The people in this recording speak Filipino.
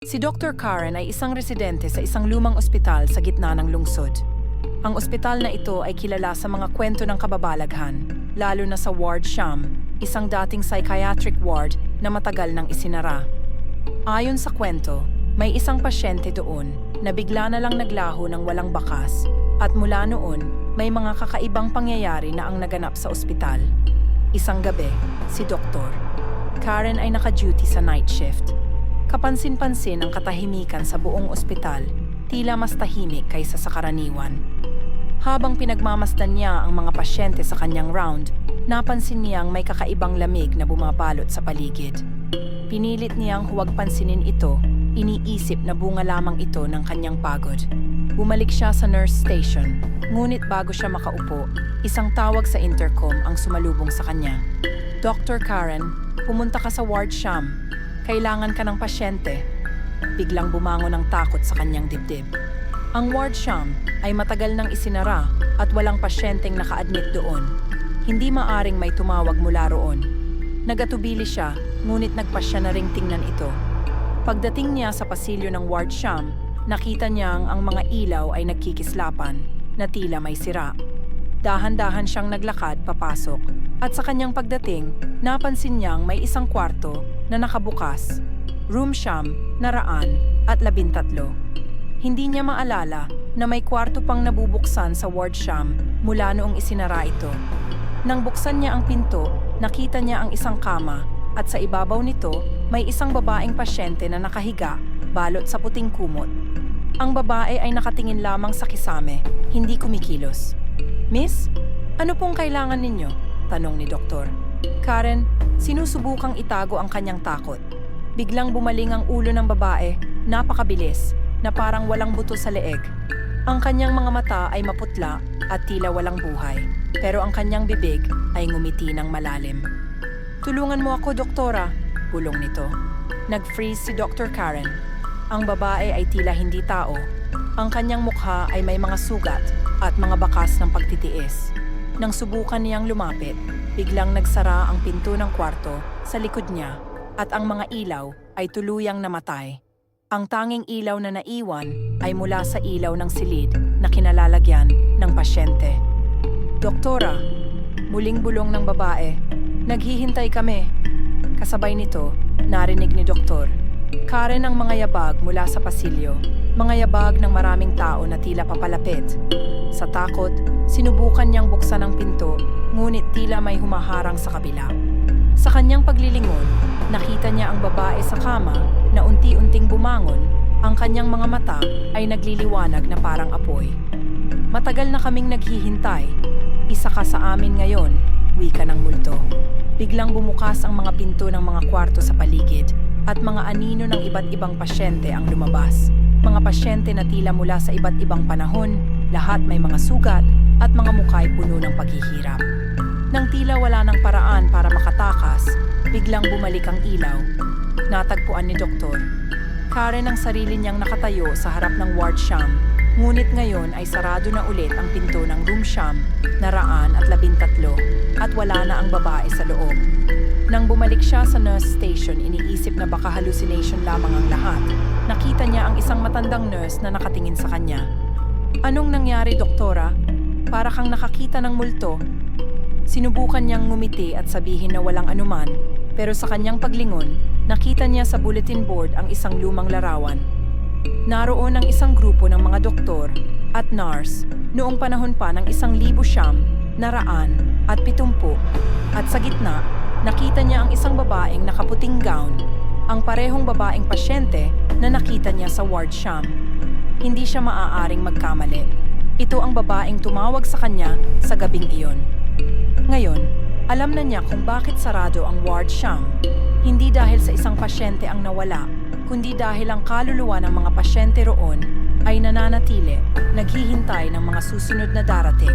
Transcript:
Si Dr. Karen ay isang residente sa isang lumang ospital sa gitna ng lungsod. Ang ospital na ito ay kilala sa mga kwento ng kababalaghan, lalo na sa Ward Sham, isang dating psychiatric ward na matagal nang isinara. Ayon sa kwento, may isang pasyente doon na bigla na lang naglaho ng walang bakas at mula noon, may mga kakaibang pangyayari na ang naganap sa ospital. Isang gabi, si Dr. Karen ay naka-duty sa night shift. Kapansin-pansin ang katahimikan sa buong ospital, tila mas tahimik kaysa sa karaniwan. Habang pinagmamasdan niya ang mga pasyente sa kanyang round, napansin niyang may kakaibang lamig na bumabalot sa paligid. Pinilit niyang huwag pansinin ito, iniisip na bunga lamang ito ng kanyang pagod. Bumalik siya sa nurse station, ngunit bago siya makaupo, isang tawag sa intercom ang sumalubong sa kanya. Dr. Karen, pumunta ka sa Ward Sham. Kailangan ka ng pasyente. Biglang bumangon ng takot sa kanyang dibdib. Ang Ward Sham ay matagal nang isinara at walang pasyenteng naka-admit doon. Hindi maaring may tumawag mula roon. Nagatubili siya, ngunit nagpasya na ring tingnan ito. Pagdating niya sa pasilyo ng Ward Sham, nakita niyang ang mga ilaw ay nagkikislapan, na tila may sira. Dahan-dahan siyang naglakad papasok, at sa kanyang pagdating, napansin niyang may isang kwarto na nakabukas, room Sham, naraan, at 13. Hindi niya maalala na may kwarto pang nabubuksan sa Ward Sham mula noong isinara ito. Nang buksan niya ang pinto, nakita niya ang isang kama at sa ibabaw nito may isang babaeng pasyente na nakahiga, balot sa puting kumot. Ang babae ay nakatingin lamang sa kisame, hindi kumikilos. "Miss, ano pong kailangan ninyo?" tanong ni Doktor. Karen, sinusubukang itago ang kanyang takot. Biglang bumaling ang ulo ng babae, napakabilis, na parang walang buto sa leeg. Ang kanyang mga mata ay maputla at tila walang buhay, pero ang kanyang bibig ay ngumiti ng malalim. "Tulungan mo ako, doktora," bulong nito. Nag-freeze si Dr. Karen. Ang babae ay tila hindi tao. Ang kanyang mukha ay may mga sugat at mga bakas ng pagtitiis. Nang subukan niyang lumapit, biglang nagsara ang pinto ng kwarto sa likod niya at ang mga ilaw ay tuluyang namatay. Ang tanging ilaw na naiwan ay mula sa ilaw ng silid na kinalalagyan ng pasyente. "Doktora," muling bulong ng babae, "naghihintay kami." Kasabay nito, narinig ni Doktor Karen ang mga yabag mula sa pasilyo, mga yabag ng maraming tao na tila papalapit. Sa takot, sinubukan niyang buksan ang pinto, ngunit tila may humaharang sa kabila. Sa kanyang paglilingon, nakita niya ang babae sa kama na unti-unting bumangon, ang kanyang mga mata ay nagliliwanag na parang apoy. "Matagal na kaming naghihintay. Isa ka sa amin ngayon," wika ng multo. Biglang bumukas ang mga pinto ng mga kwarto sa paligid at mga anino ng iba't ibang pasyente ang lumabas. Mga pasyente na tila mula sa iba't ibang panahon, lahat may mga sugat at mga mukhay puno ng paghihirap. Nang tila wala ng paraan para makatakas, biglang bumalik ang ilaw. Natagpuan ni Dr. Karen ang sarili niyang nakatayo sa harap ng Ward Sham, ngunit ngayon ay sarado na ulit ang pinto ng Room Sham, naraan at 13, at wala na ang babae sa loob. Nang bumalik siya sa nurse station, iniisip na baka hallucination lamang ang lahat. Nakita niya ang isang matandang nurse na nakatingin sa kanya. "Anong nangyari, doktora? Para kang nakakita ng multo." Sinubukan niyang ngumiti at sabihin na walang anuman, pero sa kanyang paglingon, nakita niya sa bulletin board ang isang lumang larawan. Naroon ang isang grupo ng mga doktor at nurse noong panahon pa ng 1,000, naraan at 70, at sa gitna, nakita niya ang isang babaeng nakaputing gown, ang parehong babaeng pasyente na nakita niya sa Ward Sham. Hindi siya maaaring magkamali. Ito ang babaeng tumawag sa kanya sa gabing iyon. Ngayon, alam na niya kung bakit sarado ang Ward Sham. Hindi dahil sa isang pasyente ang nawala, kundi dahil ang kaluluwa ng mga pasyente roon ay nananatili, naghihintay ng mga susunod na darating.